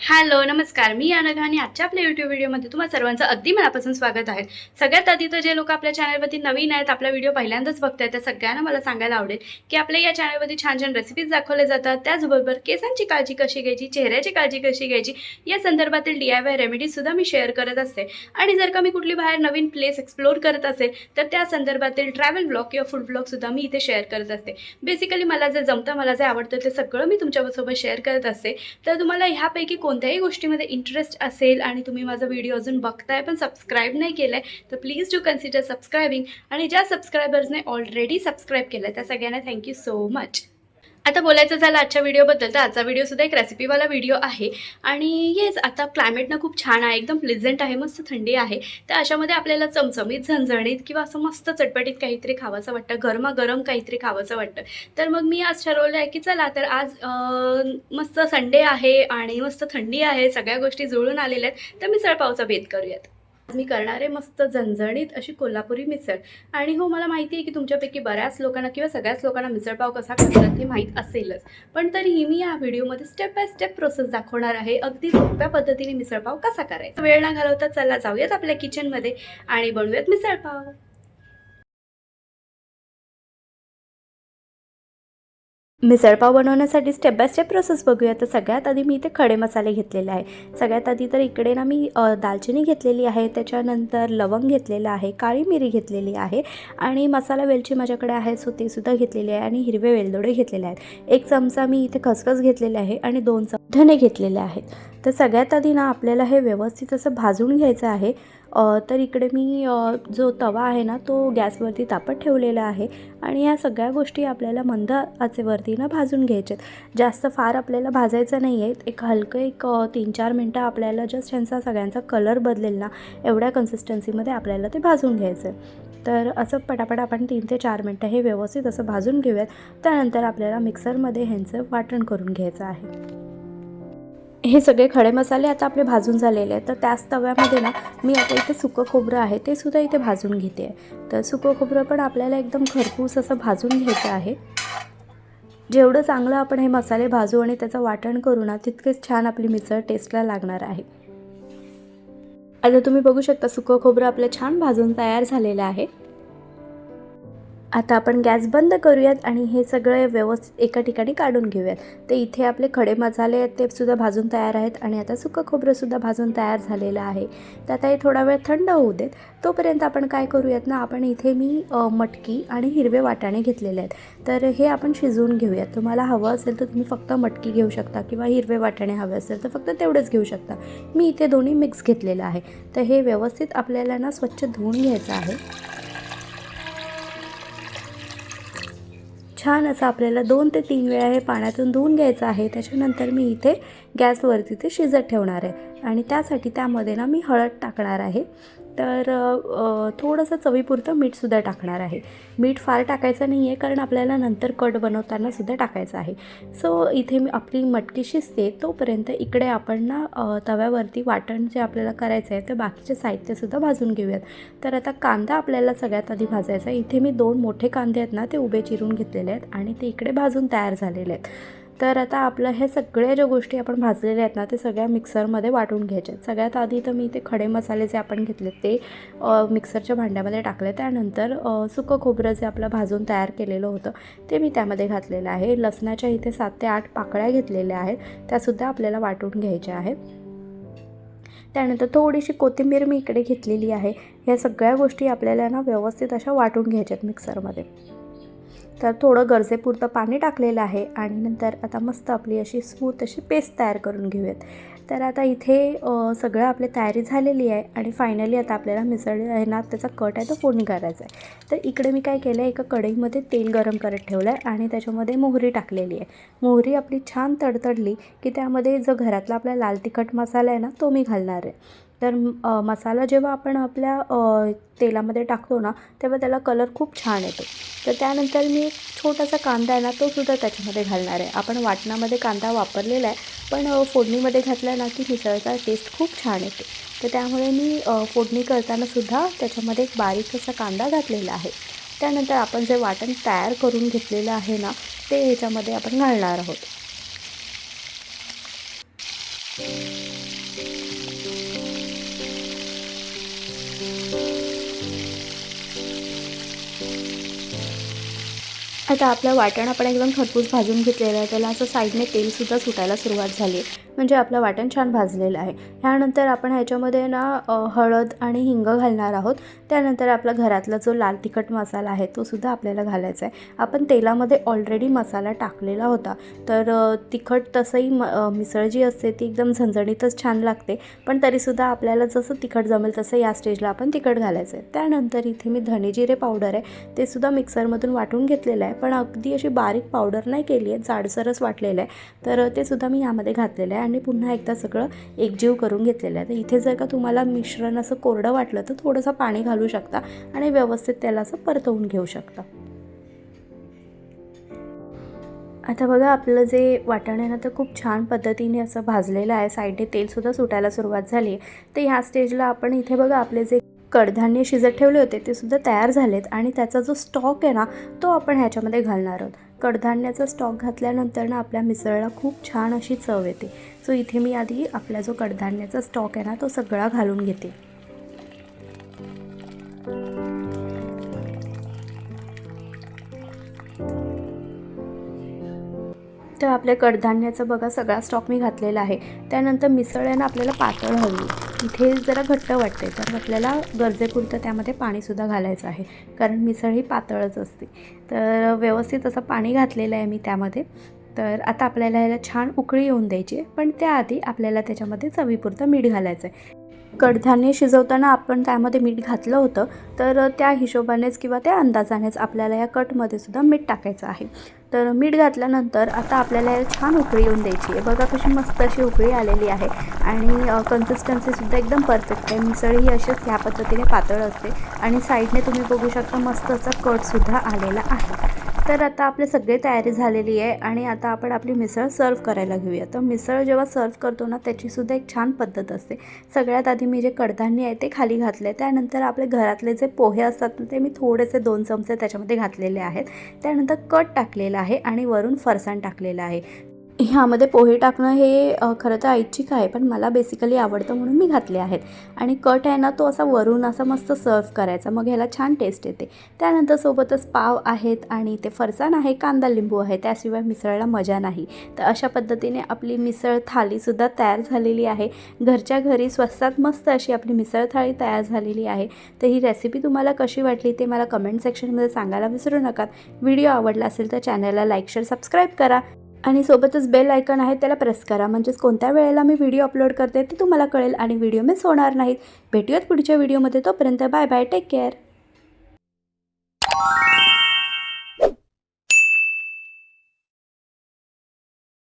Hello, नमस्कार. मी अनघा आणि आजच्या आपल्या YouTube व्हिडिओमध्ये तुम्हा सर्वांचं अगदी मनापासून स्वागत आहे. सगळ्यात आधी तर जे लोकं आपल्या चॅनलवरती नवीन आहेत, आपला व्हिडिओ पहिल्यांदाच बघतायत, त्या सगळ्यांना मला सांगायला आवडेल, की आपल्या या चॅनलवरती छान-छान रेसिपीज दाखवल्या जातात. त्याचबरोबर केसांची काळजी कशी घ्यायची, चेहऱ्याची काळजी कशी घ्यायची, या संदर्भातील DIY रेमेडीजसुद्धा मी शेअर करत असते. आणि जर का मी कुठली बाहेर नवीन प्लेस एक्सप्लोर करत असेल, तर त्या संदर्भातील ट्रॅव्हल ब्लॉग किंवा फूड ब्लॉगसुद्धा मी इथे शेअर करत असते. बेसिकली मला जे जमतं, मला जे आवडतं, ते सगळं मी तुमच्यासोबत शेअर करत असते. तर तुम्हाला ह्यापैकी कोणत्याही गोष्टीमध्ये इंटरेस्ट असेल आणि तुम्ही माझा व्हिडिओ अजून बघताय पण सबस्क्राईब नाही केलं आहे, तर प्लीज डू कन्सिडर सबस्क्रायबिंग. आणि ज्या सबस्क्रायबर्सने ऑलरेडी सबस्क्राईब केलं आहे त्या सगळ्यांना थँक्यू सो मच. आता बोलायचं झालं आजच्या व्हिडिओबद्दल, तर आजचा व्हिडिओसुद्धा एक रेसिपीवाला व्हिडिओ आहे. आणि येस, आता क्लायमेट ना खूप छान आहे, एकदम प्लेझंट आहे, मस्त थंडी आहे. तर अशामध्ये आपल्याला चमचमीत, झणझणीत किंवा असं मस्त चटपटीत काहीतरी खावंसं वाटतं, गरमागरम काहीतरी खावंसं वाटतं. तर मग मी आज ठरवलं आहे की चला तर आज मस्त संडे आहे आणि मस्त थंडी आहे, सगळ्या गोष्टी जुळून आलेल्या आहेत, तर मिसळपावचा बेत करूयात. मी करणार आहे मस्त झणझणीत अशी कोल्हापुरी मिसळ. आणि हो, मला माहिती आहे की तुमच्यापैकी बऱ्याच लोकांना किंवा सगळ्याच लोकांना मिसळपाव कसा करतात हे माहीत असेलच. पण तरीही मी या व्हिडिओमध्ये स्टेप बाय स्टेप प्रोसेस दाखवणार आहे, अगदी सोप्या पद्धतीने मिसळपाव कसा करायचा. वेळ न घालवता चला जाऊयात आपल्या किचनमध्ये आणि बनवूयात मिसळपाव. मिसळपाव बनवण्यासाठी स्टेप बाय स्टेप प्रोसेस बघूया. तर सगळ्यात आधी मी इथे खडे मसाले घेतलेले आहे. सगळ्यात आधी तर इकडे ना मी दालचिनी घेतलेली आहे, त्याच्यानंतर लवंग घेतलेलं आहे, काळी मिरी घेतलेली आहे आणि मसाला वेलची माझ्याकडे आहे सो ते सुद्धा घेतलेली आहे आणि हिरवे वेलदोडे घेतलेले आहेत. 1 चमचा मी इथे खसखस घेतलेले आहे आणि 2 चमचे धने घेतलेले आहेत. तर सगळ्यात आधी ना आपल्याला हे व्यवस्थित असं भाजून घ्यायचं आहे. तर इकडे मी जो तवा आहे ना तो गॅसवरती तापत ठेवलेला आहे आणि या सगळ्या गोष्टी आपल्याला मंद आचेवरती ना भाजून घ्यायच्यात. जास्त फार आपल्याला भाजायचं नाही आहे. एक हलकं 3-4 मिनटं आपल्याला जस्ट ह्यांचा सगळ्यांचा कलर बदलेल ना एवढ्या कन्सिस्टन्सीमध्ये आपल्याला ते भाजून घ्यायचं आहे. तर असं पटापट आपण 3 ते 4 मिनटं हे व्यवस्थित असं भाजून घेऊयात. त्यानंतर आपल्याला मिक्सरमध्ये ह्यांचं वाटण करून घ्यायचं आहे. हे सगळे खडे मसाले आता आपले भाजून झालेले आहेत. तर त्याच तव्यामध्ये ना मी आता इथे सुकं खोबरं आहे ते सुद्धा इथे भाजून घेते आहे. तर सुकं खोबरं पण आपल्याला एकदम खरपूस असं भाजून घ्यायचं आहे. जेवढं चांगलं आपण हे मसाले भाजू आणि त्याचं वाटण करू ना तितकेच छान आपली मिसळ टेस्टला लागणार आहे. आता तुम्ही बघू शकता सुकं खोबरं आपलं छान भाजून तयार झालेलं आहे. आता आपण गॅस बंद करूयात आणि हे सगळं व्यवस्थित एका ठिकाणी काढून घेऊयात. तर इथे आपले खडे मसाले आहेत ते सुद्धा भाजून तयार आहेत आणि आता सुकं खोबरंसुद्धा भाजून तयार झालेलं आहे. तर आता हे थोडा वेळ थंड होऊ देत. तोपर्यंत आपण काय करूयात ना, आपण इथे मी मटकी आणि हिरवे वाटाणे घेतलेले आहेत. तर हे आपण शिजवून घेऊयात. तुम्हाला हवं असेल तर तुम्ही फक्त मटकी घेऊ शकता किंवा हिरवे वाटाणे हवे असेल तर फक्त तेवढंच घेऊ शकता. मी इथे दोन्ही मिक्स घेतलेलं आहे. तर हे व्यवस्थित आपल्याला ना स्वच्छ धुवून घ्यायचं आहे. छान असं आपल्याला 2 ते 3 वेळा हे पाण्यातून धुवून घ्यायचं आहे. त्याच्यानंतर मी इथे गॅसवरती ते शिजत ठेवणार आहे आणि त्यासाठी त्यामध्ये ना मी हळद टाकणार आहे. तर थोडंसं चवीपुरतं मीठसुद्धा टाकणार आहे. मीठ फार टाकायचं नाही आहे कारण आपल्याला नंतर कट बनवताना सुद्धा टाकायचं आहे. सो इथे मी आपली मटकी शिजते तोपर्यंत इकडे आपण ना तव्यावरती वाटण जे आपल्याला करायचं आहे तर बाकीचे साहित्यसुद्धा भाजून घेऊयात. तर आता कांदा आपल्याला सगळ्यात आधी भाजायचा आहे. इथे मी 2 मोठे कांदे आहेत ना ते उभे चिरून घेतलेले आहेत आणि ते इकडे भाजून तयार झालेले आहेत. तर आता आपलं हे सगळ्या ज्या गोष्टी आपण भाजलेल्या आहेत ना ते सगळ्या मिक्सरमध्ये वाटून घ्यायच्या आहेत. सगळ्यात आधी तर मी ते खडे मसाले जे आपण घेतले ते मिक्सरच्या भांड्यामध्ये टाकले. त्यानंतर सुकं खोबरं जे आपलं भाजून तयार केलेलं होतं ते मी त्यामध्ये घातलेलं आहे. लसणाच्या इथे 7 ते 8 पाकळ्या घेतलेल्या आहेत, त्यासुद्धा आपल्याला वाटून घ्यायच्या आहेत. त्यानंतर थोडीशी कोथिंबीर मी इकडे घेतलेली आहे. ह्या सगळ्या गोष्टी आपल्याला ना व्यवस्थित अशा वाटून घ्यायच्या आहेत मिक्सरमध्ये. तर थोडं गरजेपुरतं पाणी टाकलेलं आहे आणि नंतर आता मस्त आपली अशी स्मूथ अशी पेस्ट तयार करून घेऊयात. तर आता इथे सगळं आपली तयारी झालेली आहे आणि फायनली आता आपल्याला मिसळ आहे ना त्याचा कट आहे तो फोडणी करायचा आहे. तर इकडे मी काय केलं आहे, एका कढईमध्ये तेल गरम करत ठेवलं आहे आणि त्याच्यामध्ये मोहरी टाकलेली आहे. मोहरी आपली छान तडतडली की त्यामध्ये जो घरातला आपला लाल तिखट मसाला आहे ना तो मी घालणार आहे. तर मसाला जेव्हा आपण आपल्या तेलामध्ये टाकतो ना तेव्हा त्याला कलर खूप छान येतो. तर त्यानंतर मी एक छोटासा कांदा आहे ना तोसुद्धा त्याच्यामध्ये घालणार आहे. आपण वाटणामध्ये कांदा वापरलेला आहे पण फोडणीमध्ये घातला ना की मिसळचा टेस्ट खूप छान येतो. तर त्यामुळे मी फोडणी करतानासुद्धा त्याच्यामध्ये एक बारीक असा कांदा घातलेला आहे. त्यानंतर आपण जे वाटण तयार करून घेतलेलं आहे ना ते ह्याच्यामध्ये आपण घालणार आहोत. आता आपलं वाटण आपण एकदम खरपूस भाजून घेतलेलं आहे. त्याला असं साईडने तेलसुद्धा सुटायला सुरुवात झाली आहे, म्हणजे आपलं वाटण छान भाजलेलं आहे. ह्यानंतर आपण ह्याच्यामध्ये ना हळद आणि हिंग घालणार आहोत. त्यानंतर आपला घरातला जो लाल तिखट मसाला आहे तो सुद्धा आपल्याला घालायचा आहे. आपण तेलामध्ये ऑलरेडी मसाला टाकलेला होता, तर तिखट तसंही मिसळ जी असते ती एकदम झणझणीतच छान लागते, पण तरीसुद्धा आपल्याला जसं तिखट जमेल तसं या स्टेजला आपण तिखट घालायचं आहे. त्यानंतर इथे मी धने जिरे पावडर आहे ते सुद्धा मिक्सरमधून वाटून घेतलेलं आहे, पण अगदी अशी बारीक पावडर नाही केली आहे, जाडसरच वाटलेलं आहे. तर ते सुद्धा मी यामध्ये घातलेलं आहे आणि पुन्हा एकदा सगळं एकजीव करून घेतलेलं आहे. तर इथे जर का तुम्हाला मिश्रण असं कोरडं वाटलं तर थोडंसं पाणी घालू शकता आणि व्यवस्थित त्याला असं परतवून घेऊ शकता. आता बघा आपलं जे वाटण आहे ना तर खूप छान पद्धतीने असं भाजलेलं आहे. साईडने तेलसुद्धा सुटायला सुरुवात झाली आहे. तर ह्या स्टेजला आपण इथे बघा आपले जे कडधान्य शिजत ठेवले होते ते सुद्धा तयार झालेत आणि त्याचा जो स्टॉक आहे ना तो आपण ह्याच्यामध्ये घालणार आहोत. कडधान्याचा स्टॉक घातल्यानंतर ना आपल्या मिसळला खूप छान अशी चव येते. सो इथे मी आधी आपला जो कडधान्याचा स्टॉक आहे ना तो सगळा घालून घेते. तर आपल्या कडधान्याचा बघा सगळा स्टॉक मी घातलेला आहे. त्यानंतर मिसळ आहे ना आपल्याला पातळ हवी, इथे जरा घट्ट वाटते, तर आपल्याला गरजेपुरतं त्यामध्ये पाणीसुद्धा घालायचं आहे, कारण मिसळ ही पातळच असते. तर व्यवस्थित असं पाणी घातलेलं आहे मी त्यामध्ये. तर आता आपल्याला ह्याला छान उकळी येऊन द्यायची आहे, पण त्याआधी आपल्याला त्याच्यामध्ये चवीपुरतं मीठ घालायचं आहे. कडधान्य शिजवताना आपण त्यामध्ये मीठ घातलं होतं, तर त्या हिशोबानेच किंवा त्या अंदाजानेच आपल्याला या कटमध्ये सुद्धा मीठ टाकायचं आहे. तर मीठ घातल्यानंतर आता आपल्याला याला छान उकळी येऊन द्यायची आहे. बघा कशी मस्त अशी उकळी आलेली आहे आणि कन्सिस्टन्सीसुद्धा एकदम परफेक्ट आहे. मिसळ ही अशीच ह्या पद्धतीने पातळ असते आणि साईडने तुम्ही बघू शकता मस्त असा कटसुद्धा आलेला आहे. तर आता आपली सगळी तयारी झालेली आहे आणि आता आपण आपली मिसळ सर्व करायला घेऊया. तर मिसळ जेव्हा सर्व करतो ना त्याचीसुद्धा एक छान पद्धत असते. सगळ्यात आधी मी जे कडधान्य आहे ते खाली घातले, त्यानंतर आपले घरातले जे पोहे असतात ते मी थोडेसे 2 चमचे त्याच्यामध्ये घातलेले आहेत. त्यानंतर कट टाकलेला आहे आणि वरून फरसाण टाकलेलं आहे. ह्यामध्ये पोहे टाकणं हे खरं तर ऐच्छिक आहे, पण मला बेसिकली आवडतं म्हणून मी घातले आहेत. आणि कट आहे ना तो असा वरून असा मस्त सर्व करायचा, मग ह्याला छान टेस्ट येते. त्यानंतर सोबतच पाव आहेत आणि ते फरसाण आहे, कांदा लिंबू आहे, त्याशिवाय मिसळला मजा नाही. तर अशा पद्धतीने आपली मिसळ थालीसुद्धा तयार झालेली आहे. घरच्या घरी स्वस्तात मस्त अशी आपली मिसळ थाळी तयार झालेली आहे. तर ही रेसिपी तुम्हाला कशी वाटली ते मला कमेंट सेक्शनमध्ये सांगायला विसरू नका. व्हिडिओ आवडला असेल तर चॅनलला लाईक, शेअर, सबस्क्राईब करा आणि सोबतच बेल आयकॉन आहे त्याला प्रेस करा, म्हणजेच कोणत्या वेळेला मी व्हिडिओ अपलोड करते ते तुम्हाला कळेल आणि व्हिडिओ मिस होणार नाहीत. भेटूयात पुढच्या व्हिडिओमध्ये. तोपर्यंत बाय बाय, टेक केअर.